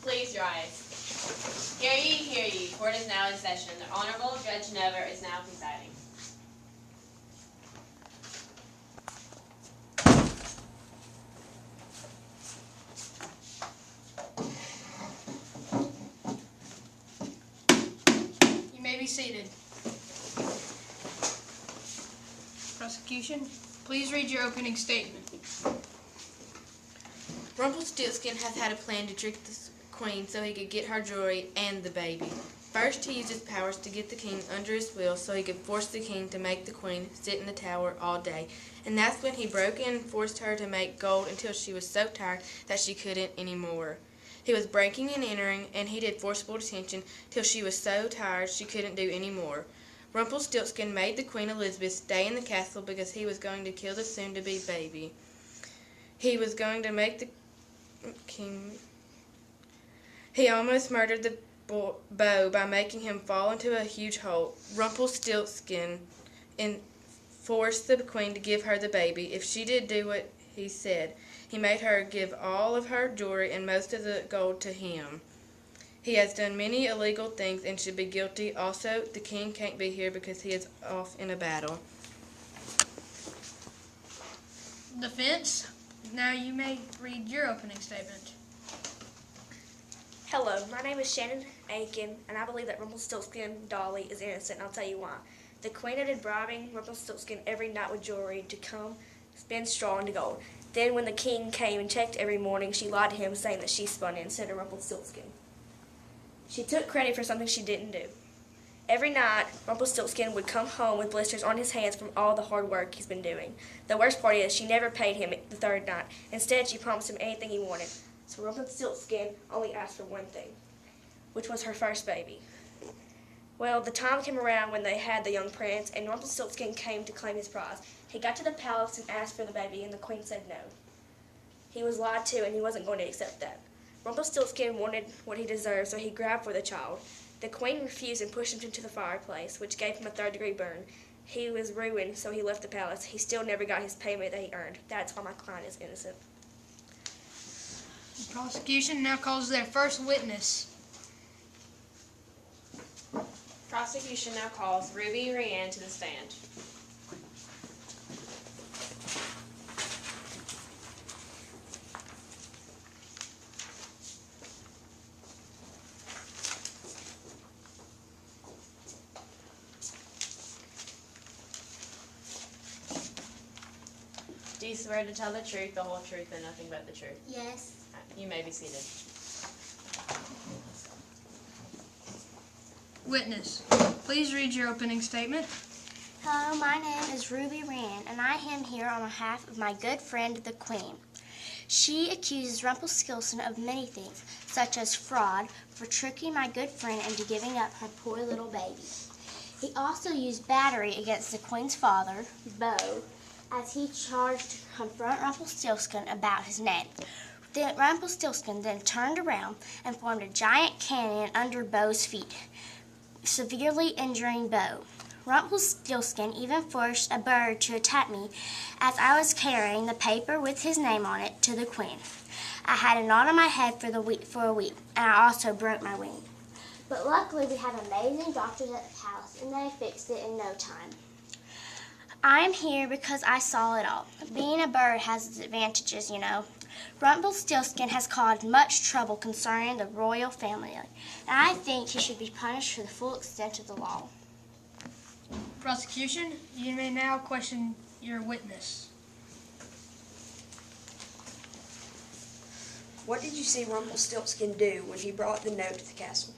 Please rise. Hear ye, court is now in session. The Honorable Judge Never is now presiding. You may be seated. Prosecution, please read your opening statement. Rumpelstiltskin has had a plan to trick the queen so he could get her jewelry and the baby. First, he used his powers to get the king under his will so he could force the king to make the queen sit in the tower all day. And that's when he broke in and forced her to make gold until she was so tired that she couldn't anymore. He was breaking and entering, and he did forcible detention till she was so tired she couldn't do any more. Rumpelstiltskin made the Queen Elizabeth stay in the castle because he was going to kill the soon-to-be baby. He was going to make the king... He almost murdered the beau by making him fall into a huge hole. Rumpelstiltskin forced the queen to give her the baby if she did do what he said. He made her give all of her jewelry and most of the gold to him. He has done many illegal things and should be guilty. Also, the king can't be here because he is off in a battle. Defense, now you may read your opening statement. Hello, my name is Shannon Aiken, and I believe that Rumpelstiltskin Dolly is innocent, and I'll tell you why. The queen had been bribing Rumpelstiltskin every night with jewelry to come spin straw into gold. Then when the king came and checked every morning, she lied to him, saying that she spun it instead of Rumpelstiltskin. She took credit for something she didn't do. Every night, Rumpelstiltskin would come home with blisters on his hands from all the hard work he's been doing. The worst part is she never paid him the third night. Instead, she promised him anything he wanted. So Rumpelstiltskin only asked for one thing, which was her first baby. Well, the time came around when they had the young prince, and Rumpelstiltskin came to claim his prize. He got to the palace and asked for the baby, and the queen said no. He was lied to, and he wasn't going to accept that. Rumpelstiltskin wanted what he deserved, so he grabbed for the child. The queen refused and pushed him into the fireplace, which gave him a third-degree burn. He was ruined, so he left the palace. He still never got his payment that he earned. That's why my client is innocent. The prosecution now calls their first witness. Prosecution now calls Ruby Rhiann to the stand. Do you swear to tell the truth, the whole truth, and nothing but the truth? Yes. You may be seated. Witness, please read your opening statement. Hello, my name is Ruby Rand, and I am here on behalf of my good friend, the Queen. She accuses Rumpelstiltskin of many things, such as fraud, for tricking my good friend into giving up her poor little baby. He also used battery against the Queen's father, Beau, as he charged to confront Rumpelstiltskin about his name. Then Rumpelstiltskin then turned around and formed a giant cannon under Beau's feet, severely injuring Beau. Rumpelstiltskin even forced a bird to attack me as I was carrying the paper with his name on it to the Queen. I had a knot on my head for a week, and I also broke my wing. But luckily we have amazing doctors at the palace, and they fixed it in no time. I am here because I saw it all. Being a bird has its advantages, you know. Rumpelstiltskin has caused much trouble concerning the royal family, and I think he should be punished for the full extent of the law. Prosecution, you may now question your witness. What did you see Rumpelstiltskin do when he brought the note to the castle?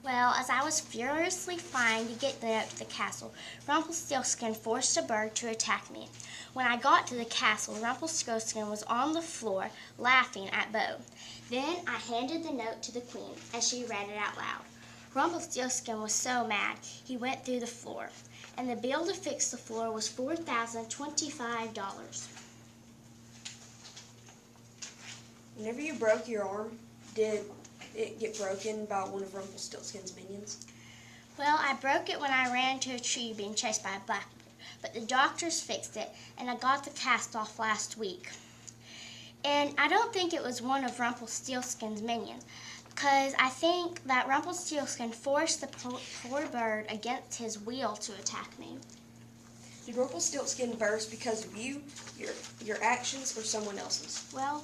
Well, as I was furiously trying to get the note to the castle, Rumpelstiltskin forced a bird to attack me. When I got to the castle, Rumpelstiltskin was on the floor laughing at Beau. Then I handed the note to the Queen, and she read it out loud. Rumpelstiltskin was so mad, he went through the floor, and the bill to fix the floor was $4,025. Whenever you broke your arm, did it get broken by one of Rumpelstiltskin's minions? Well, I broke it when I ran into a tree being chased by a blackbird, but the doctors fixed it, and I got the cast off last week. And I don't think it was one of Rumpelstiltskin's minions. Because I think that Rumpelstiltskin forced the poor bird against his will to attack me. Did Rumpelstiltskin burst because of you, your actions, or someone else's? Well,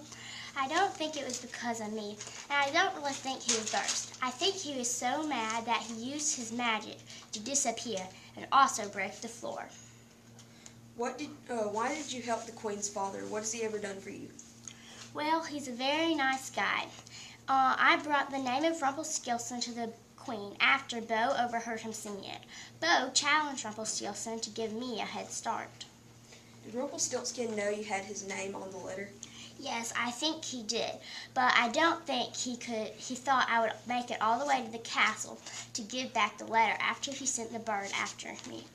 I don't think it was because of me, and I don't really think he would burst. I think he was so mad that he used his magic to disappear and also break the floor. Why did you help the Queen's father? What has he ever done for you? Well, he's a very nice guy. I brought the name of Rumpelstiltskin to the Queen after Bo overheard him singing it. Bo challenged Rumpelstiltskin to give me a head start. Did Rumpelstiltskin know you had his name on the letter? Yes, I think he did, but I don't think he thought I would make it all the way to the castle to give back the letter after he sent the bird after me.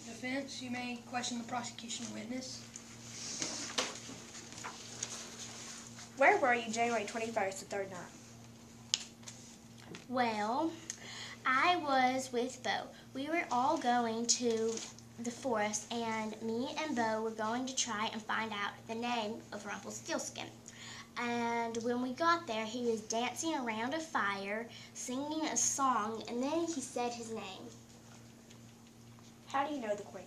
Defense, you may question the prosecution witness. Where were you January 21st, the third night? Well, I was with Bo. We were all going to the forest, and me and Bo were going to try and find out the name of Rumpelstiltskin. And when we got there, he was dancing around a fire, singing a song, and then he said his name. How do you know the Queen?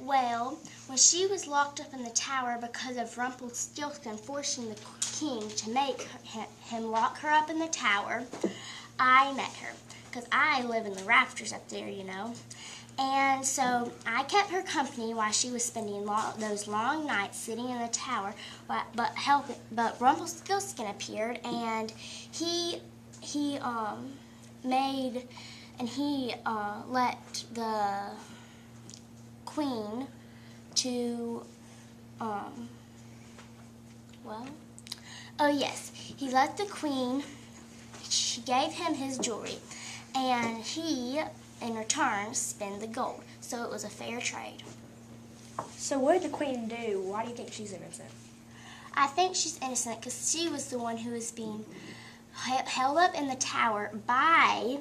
Well, when she was locked up in the tower because of Rumpelstiltskin forcing the king to make him lock her up in the tower, I met her, because I live in the rafters up there, you know. And so I kept her company while she was spending those long nights sitting in the tower. But Rumpelstiltskin appeared, and he let the Queen to he let the Queen. She gave him his jewelry, and he, in return, spent the gold. So it was a fair trade. So what did the Queen do? Why do you think she's innocent? I think she's innocent because she was the one who was being held up in the tower by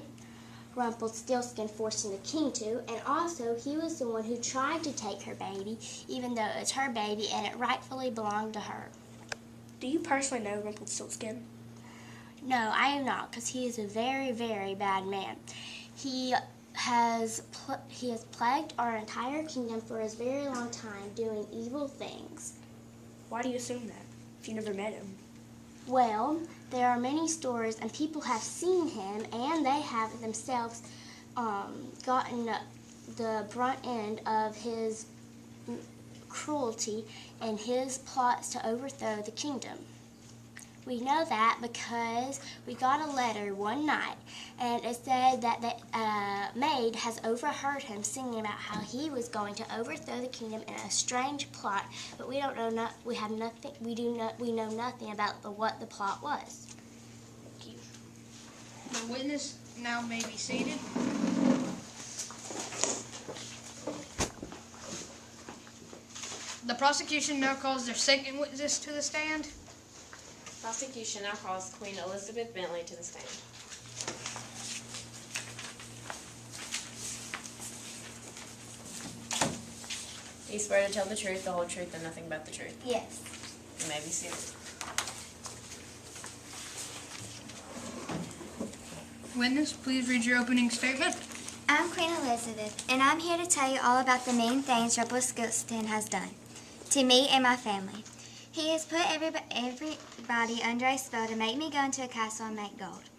Rumpelstiltskin forcing the king to, and also he was the one who tried to take her baby, even though it's her baby and it rightfully belonged to her. Do you personally know Rumpelstiltskin? No, I am not, because he is a very, very bad man. He has plagued our entire kingdom for a very long time, doing evil things. Why do you assume that, if you never met him? Well, there are many stories, and people have seen him, and they have themselves gotten the brunt end of his cruelty and his plots to overthrow the kingdom. We know that because we got a letter one night, and it said that the maid has overheard him singing about how he was going to overthrow the kingdom in a strange plot, but we don't know. We know nothing about what the plot was. Thank you. The witness now may be seated. The prosecution now calls their second witness to the stand. Prosecution now calls Queen Elizabeth Bentley to the stand. You swear to tell the truth, the whole truth, and nothing but the truth. Yes. You may be seated. Witness, please read your opening statement. I'm Queen Elizabeth, and I'm here to tell you all about the mean things Rumpelstiltskin has done to me and my family. He has put everybody under a spell to make me go into a castle and make gold.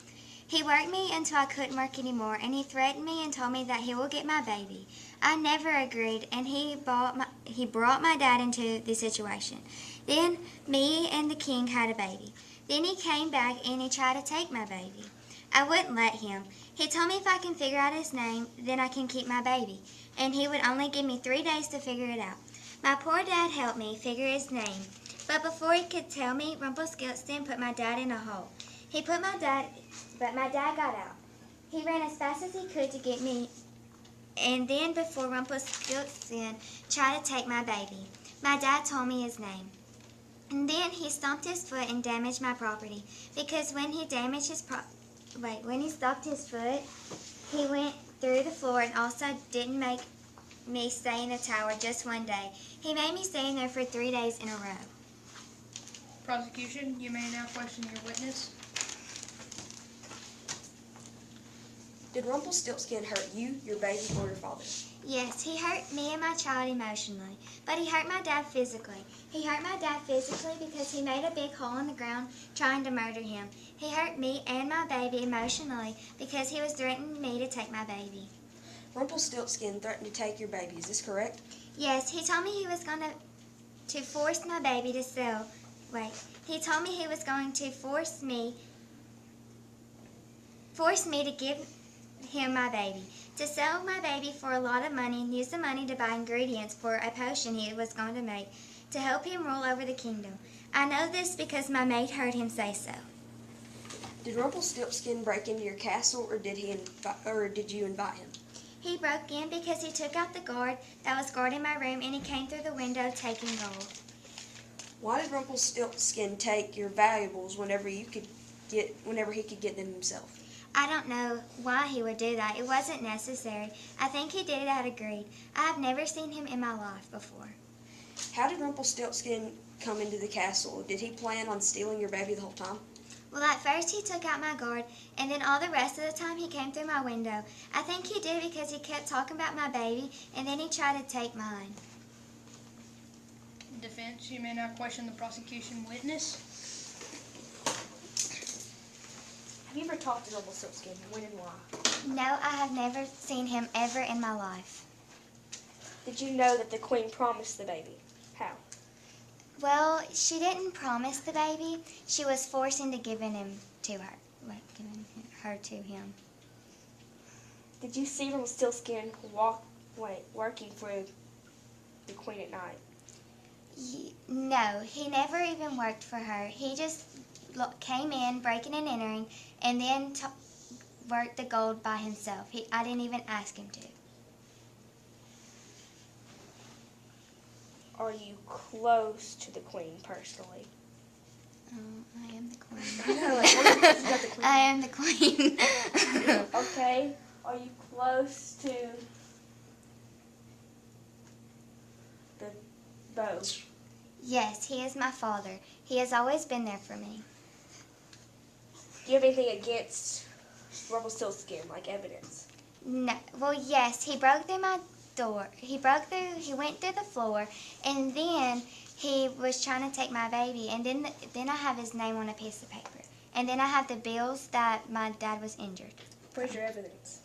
He worked me until I couldn't work anymore, and he threatened me and told me that he will get my baby. I never agreed, and he brought my dad into the situation. Then me and the king had a baby. Then he came back and he tried to take my baby. I wouldn't let him. He told me if I can figure out his name, then I can keep my baby, and he would only give me 3 days to figure it out. My poor dad helped me figure his name. But before he could tell me, Rumpelstiltskin put my dad in a hole. But my dad got out. He ran as fast as he could to get me, and then before Rumpelstiltskin tried to take my baby, my dad told me his name. And then he stomped his foot and damaged my property, because when he stomped his foot, he went through the floor and also didn't make me stay in the tower just one day. He made me stay in there for 3 days in a row. Prosecution, you may now question your witness. Did Rumpelstiltskin hurt you, your baby, or your father? Yes, he hurt me and my child emotionally, but he hurt my dad physically. He hurt my dad physically because he made a big hole in the ground trying to murder him. He hurt me and my baby emotionally because he was threatening me to take my baby. Rumpelstiltskin threatened to take your baby, is this correct? Yes, he told me he was going to force my baby to sell. Wait, he told me he was going to force me to give him my baby, to sell my baby for a lot of money and use the money to buy ingredients for a potion he was going to make to help him rule over the kingdom. I know this because my maid heard him say so. Did Rumpelstiltskin break into your castle, or did you invite him? He broke in because he took out the guard that was guarding my room and he came through the window taking gold. Why did Rumpelstiltskin take your valuables whenever he could get them himself? I don't know why he would do that. It wasn't necessary. I think he did it out of greed. I have never seen him in my life before. How did Rumpelstiltskin come into the castle? Did he plan on stealing your baby the whole time? Well, at first he took out my guard, and then all the rest of the time he came through my window. I think he did because he kept talking about my baby, and then he tried to take mine. Defense, you may now question the prosecution witness. Have you ever talked to Rumpelstiltskin? When and why? No, I have never seen him ever in my life. Did you know that the queen promised the baby? How? Well, she didn't promise the baby. She was forcing to giving him to her, giving her to him. Did you see Rumpelstiltskin working for the queen at night? No, he never even worked for her. He just came in, breaking and entering, and then worked the gold by himself. I didn't even ask him to. Are you close to the queen personally? I am the queen. The queen. I am the queen. Okay. Are you close to the bow? Yes, he is my father. He has always been there for me. Do you have anything against Rumpelstiltskin, like evidence? No, well, yes, he broke through my door. He went through the floor, and then he was trying to take my baby, and then I have his name on a piece of paper. And then I have the bills that my dad was injured. Where's your evidence?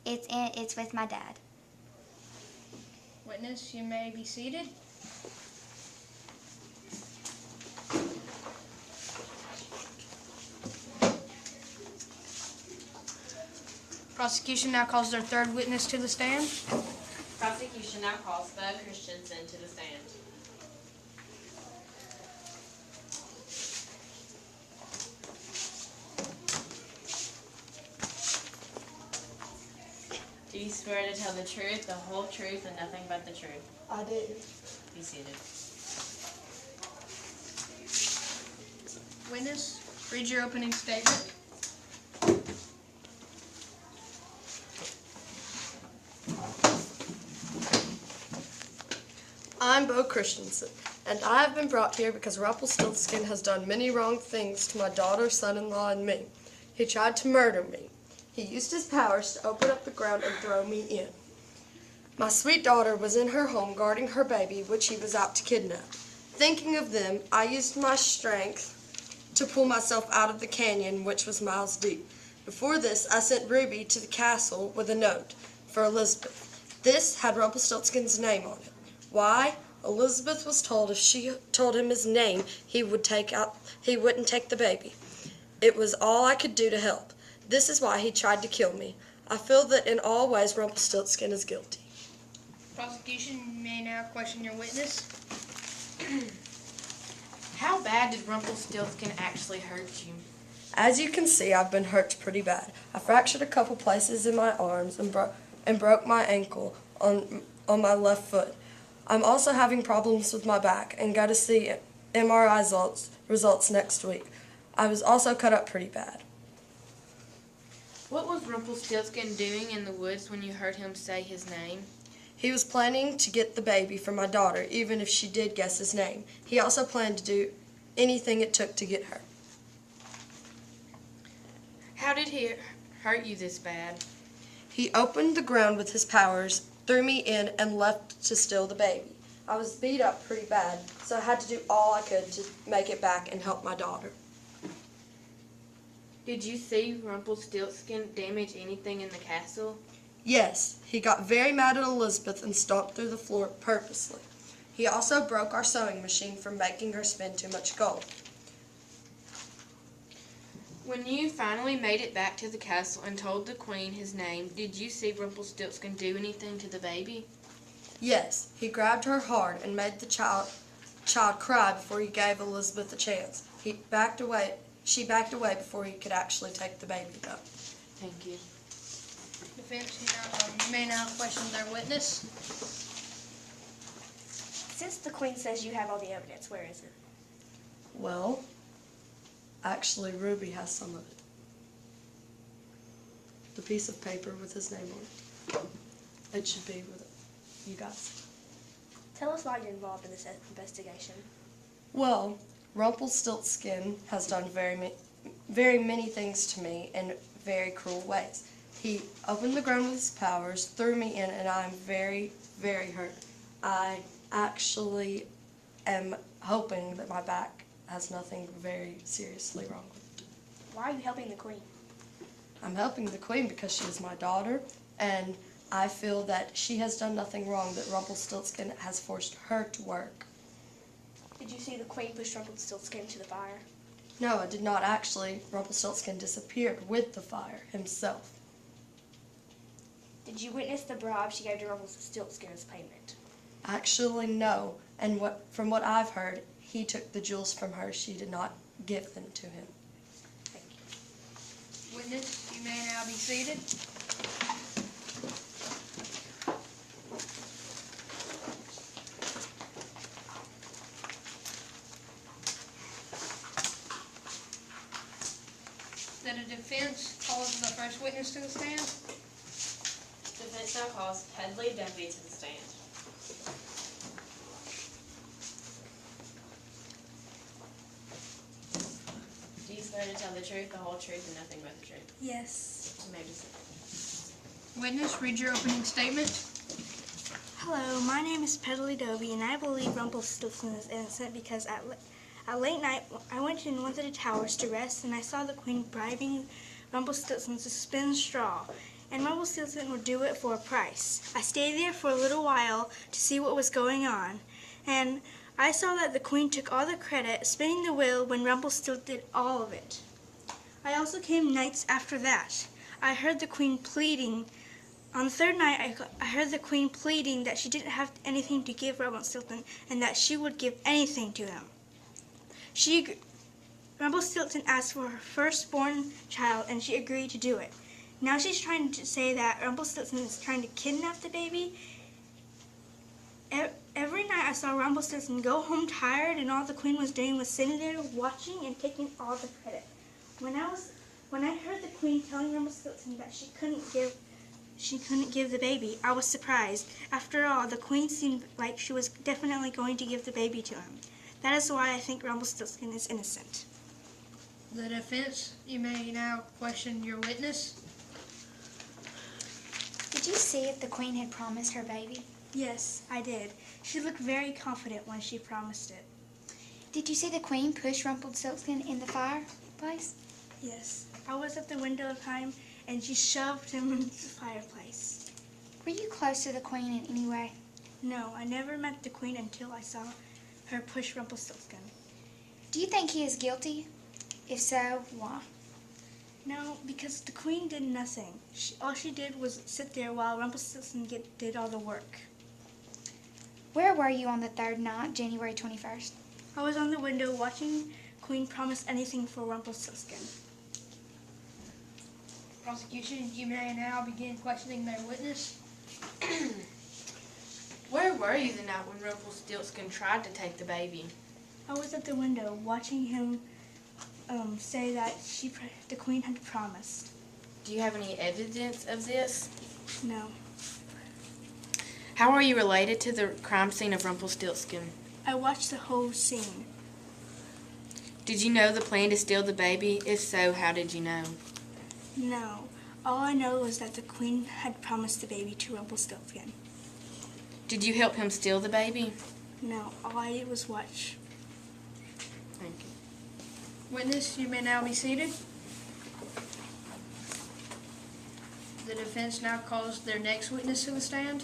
It's with my dad. Witness, you may be seated. Prosecution now calls their third witness to the stand. Prosecution now calls Bud Christensen to the stand. Do you swear to tell the truth, the whole truth, and nothing but the truth? I do. Be seated. Witness, read your opening statement. I'm Bo Christensen, and I have been brought here because Rumpelstiltskin has done many wrong things to my daughter, son-in-law, and me. He tried to murder me. He used his powers to open up the ground and throw me in. My sweet daughter was in her home guarding her baby, which he was out to kidnap. Thinking of them, I used my strength to pull myself out of the canyon, which was miles deep. Before this, I sent Ruby to the castle with a note for Elizabeth. This had Rumpelstiltskin's name on it. Why? Elizabeth was told if she told him his name, he wouldn't take the baby. It was all I could do to help. This is why he tried to kill me. I feel that in all ways Rumpelstiltskin is guilty. Prosecution, you may now question your witness. How bad did Rumpelstiltskin actually hurt you? As you can see, I've been hurt pretty bad. I fractured a couple places in my arms and broke my ankle on my left foot. I'm also having problems with my back and got to see MRI results next week. I was also cut up pretty bad. What was Rumpelstiltskin doing in the woods when you heard him say his name? He was planning to get the baby for my daughter, even if she did guess his name. He also planned to do anything it took to get her. How did he hurt you this bad? He opened the ground with his powers, threw me in, and left to steal the baby. I was beat up pretty bad, so I had to do all I could to make it back and help my daughter. Did you see Rumpelstiltskin damage anything in the castle? Yes, he got very mad at Elizabeth and stomped through the floor purposely. He also broke our sewing machine from making her spin too much gold. When you finally made it back to the castle and told the queen his name, did you see Rumpelstiltskin do anything to the baby? Yes, he grabbed her hard and made the child cry before he gave Elizabeth a chance. She backed away before he could actually take the baby, though. Thank you. Defense, you may now question their witness. Since the queen says you have all the evidence, where is it? Well, actually, Ruby has some of it. The piece of paper with his name on it. It should be with you guys. Tell us why you're involved in this investigation. Well, Rumpelstiltskin has done very many things to me in very cruel ways. He opened the ground with his powers, threw me in, and I am very, very hurt. I actually am hoping that my back has nothing very seriously wrong with it. Why are you helping the queen? I'm helping the queen because she is my daughter, and I feel that she has done nothing wrong, that Rumpelstiltskin has forced her to work. Did you see the queen push Rumpelstiltskin into the fire? No, I did not actually. Rumpelstiltskin disappeared with the fire himself. Did you witness the bribe she gave to Rumpelstiltskin as payment? Actually, no. And from what I've heard, he took the jewels from her. She did not give them to him. Thank you. Witness, you may now be seated. That a defense calls the first witness to the stand. Defense now calls Pedley Dovey to the stand. Do you swear to tell the truth, the whole truth, and nothing but the truth? Yes. You may be seated. Witness, read your opening statement. Hello, my name is Pedley Dovey, and I believe Rumpelstiltskin is innocent because at late night I went in one of the towers to rest, and I saw the queen bribing Rumpelstiltskin to spin straw, and Rumpelstiltskin would do it for a price. I stayed there for a little while to see what was going on, and I saw that the queen took all the credit spinning the wheel when Rumpelstiltskin did all of it. I also came nights after that. I heard the queen pleading. On the third night, I heard the queen pleading that she didn't have anything to give Rumpelstiltskin and that she would give anything to him. Rumpelstiltskin asked for her firstborn child, and she agreed to do it. Now she's trying to say that Rumpelstiltskin is trying to kidnap the baby. Every night I saw Rumpelstiltskin go home tired, and all the queen was doing was sitting there watching and taking all the credit. When I heard the queen telling Rumpelstiltskin that she couldn't give the baby, I was surprised. After all, the queen seemed like she was definitely going to give the baby to him. That is why I think Rumpelstiltskin is innocent. The defense, you may now question your witness. Did you see if the queen had promised her baby? Yes, I did. She looked very confident when she promised it. Did you see the queen push Rumpelstiltskin in the fireplace? Yes, I was at the window of time, and she shoved him into the fireplace. Were you close to the queen in any way? No, I never met the queen until I saw her push Rumpelstiltskin. Do you think he is guilty? If so, why? No, because the queen did nothing. All she did was sit there while Rumpelstiltskin did all the work. Where were you on the third night, January 21st? I was on the window watching Queen promise anything for Rumpelstiltskin. Prosecution, you may now begin questioning their witness. Where were you the night when Rumpelstiltskin tried to take the baby? I was at the window watching him say that the queen had promised. Do you have any evidence of this? No. How are you related to the crime scene of Rumpelstiltskin? I watched the whole scene. Did you know the plan to steal the baby? If so, how did you know? No. All I know was that the queen had promised the baby to Rumpelstiltskin. Did you help him steal the baby? No, all I did was watch. Thank you. Witness, you may now be seated. The defense now calls their next witness to the stand.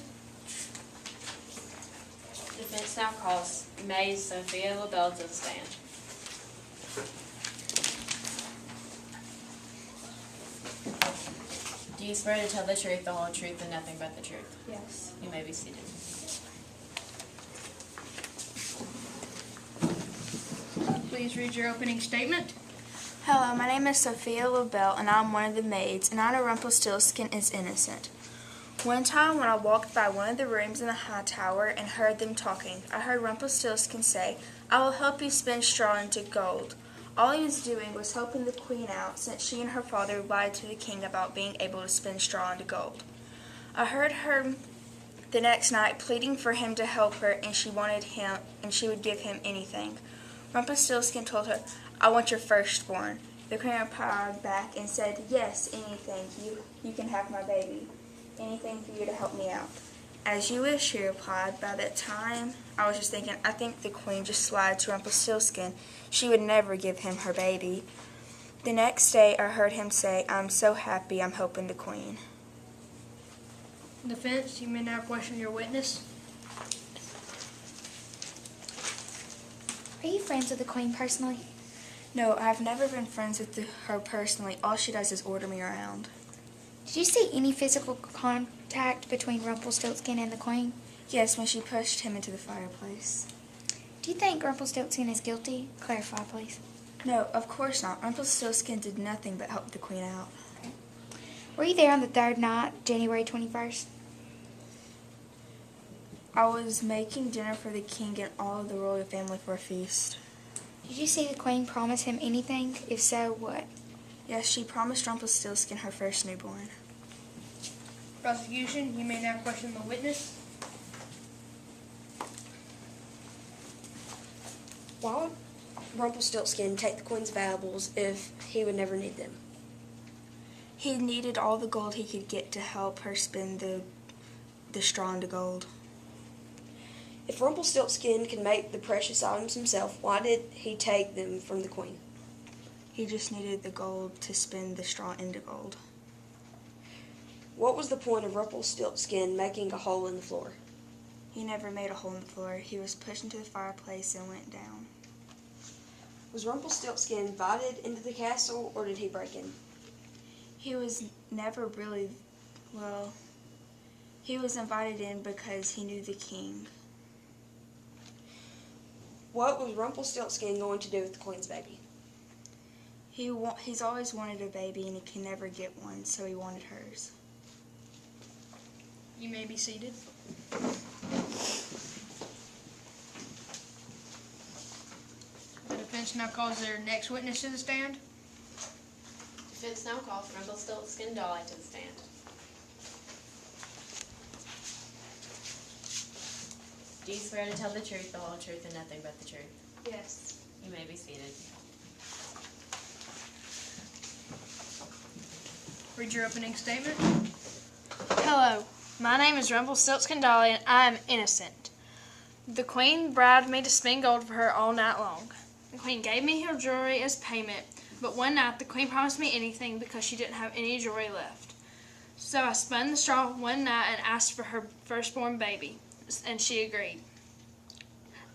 Defense now calls May Sophia LaBelle to the stand. Do you swear to tell the truth, the whole truth, and nothing but the truth? Yes. You may be seated. Please read your opening statement. Hello, my name is Sophia LaBelle, and I'm one of the maids, and I know Rumpelstiltskin is innocent. One time when I walked by one of the rooms in the high tower and heard them talking, I heard Rumpelstiltskin say, "I will help you spin straw into gold." All he was doing was helping the queen out, since she and her father lied to the king about being able to spin straw into gold. I heard her the next night pleading for him to help her, and she wanted him, and she would give him anything. Rumpelstiltskin told her, "I want your firstborn." The queen replied back and said, "Yes, anything. You can have my baby. Anything for you to help me out." "As you wish," she replied. By that time, I was just thinking, I think the queen just lied to Rumpelstiltskin. She would never give him her baby. The next day, I heard him say, "I'm so happy I'm helping the queen." Defense, you may now question your witness. Are you friends with the queen personally? No, I've never been friends with her personally. All she does is order me around. Did you see any physical contact between Rumpelstiltskin and the queen? Yes, when she pushed him into the fireplace. Do you think Rumpelstiltskin is guilty? Clarify, please. No, of course not. Rumpelstiltskin did nothing but help the queen out. Were you there on the third night, January 21st? I was making dinner for the king and all of the royal family for a feast. Did you see the queen promise him anything? If so, what? Yes, she promised Rumpelstiltskin her first newborn. Prosecution, you may now question the witness. Why would Rumpelstiltskin take the queen's valuables if he would never need them? He needed all the gold he could get to help her spin the straw into gold. If Rumpelstiltskin could make the precious items himself, why did he take them from the queen? He just needed the gold to spin the straw into gold. What was the point of Rumpelstiltskin making a hole in the floor? He never made a hole in the floor. He was pushed into the fireplace and went down. Was Rumpelstiltskin invited into the castle, or did he break in? He was never really, he was invited in because he knew the king. What was Rumpelstiltskin going to do with the queen's baby? He's always wanted a baby and he can never get one, so he wanted hers. You may be seated. The defense now calls their next witness to the stand. Defense now calls Rumpelstiltskin Dolly to the stand. Do you swear to tell the truth, the whole truth, and nothing but the truth? Yes. You may be seated. Read your opening statement. Hello, my name is Rumpelstiltskin Dolly, and I am innocent. The queen bribed me to spin gold for her all night long. The queen gave me her jewelry as payment, but one night the queen promised me anything because she didn't have any jewelry left. So I spun the straw one night and asked for her firstborn baby, and she agreed.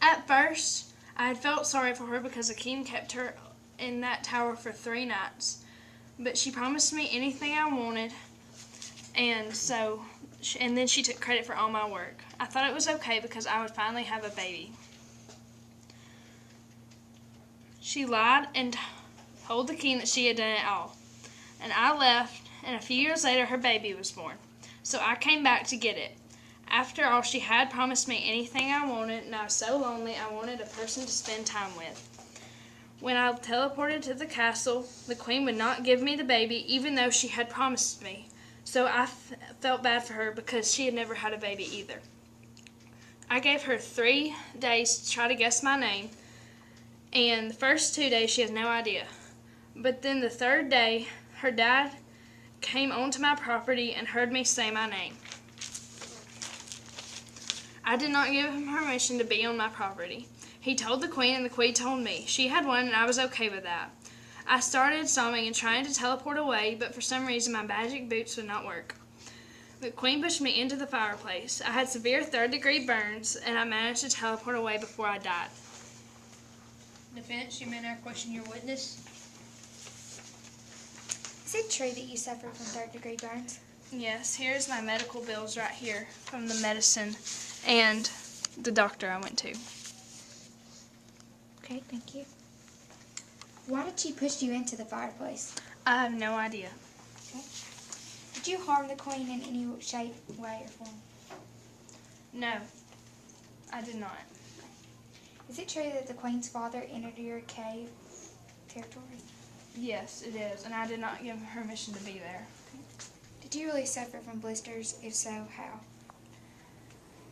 At first, I had felt sorry for her because the king kept her in that tower for 3 nights. But she promised me anything I wanted, and then she took credit for all my work. I thought it was okay because I would finally have a baby. She lied and told the king that she had done it all. And I left, and a few years later her baby was born. So I came back to get it. After all, she had promised me anything I wanted, and I was so lonely I wanted a person to spend time with. When I teleported to the castle, the queen would not give me the baby, even though she had promised me. So I felt bad for her because she had never had a baby either. I gave her 3 days to try to guess my name, and the first 2 days she had no idea. But then the 3rd day, her dad came onto my property and heard me say my name. I did not give him permission to be on my property. He told the queen, and the queen told me. She had won, and I was okay with that. I started sobbing and trying to teleport away, but for some reason my magic boots would not work. The queen pushed me into the fireplace. I had severe 3rd-degree burns, and I managed to teleport away before I died. Defense, you may now question your witness. Is it true that you suffer from 3rd-degree burns? Yes, here's my medical bills right here from the medicine and the doctor I went to. Okay, thank you. Why did she push you into the fireplace? I have no idea. Okay. Did you harm the queen in any shape, way, or form? No, I did not. Is it true that the queen's father entered your cave territory? Yes, it is, and I did not give him permission to be there. Did you really suffer from blisters? If so, how?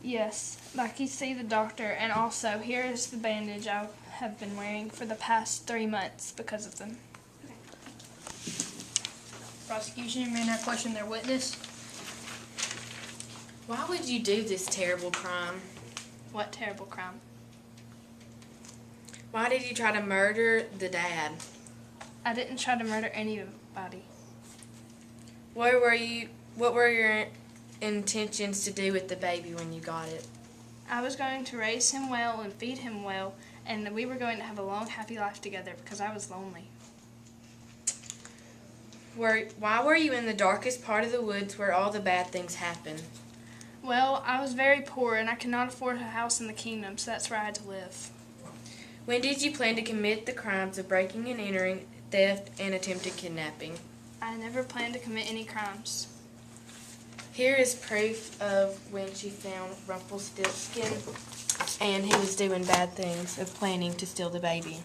Yes, like you see the doctor, and also here is the bandage I have been wearing for the past 3 months because of them. Prosecution, you may now question their witness. Why would you do this terrible crime? What terrible crime? Why did you try to murder the dad? I didn't try to murder anybody. What were your intentions to do with the baby when you got it? I was going to raise him well and feed him well, and we were going to have a long, happy life together because I was lonely. Why were you in the darkest part of the woods where all the bad things happen? Well, I was very poor, and I could not afford a house in the kingdom, so that's where I had to live. When did you plan to commit the crimes of breaking and entering, theft, and attempted kidnapping? I never planned to commit any crimes. Here is proof of when she found Rumpelstiltskin, and he was doing bad things of planning to steal the baby.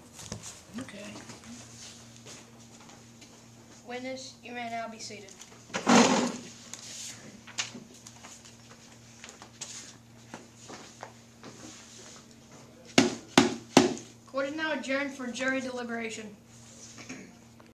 Okay. Witness, you may now be seated. Court is now adjourned for jury deliberation.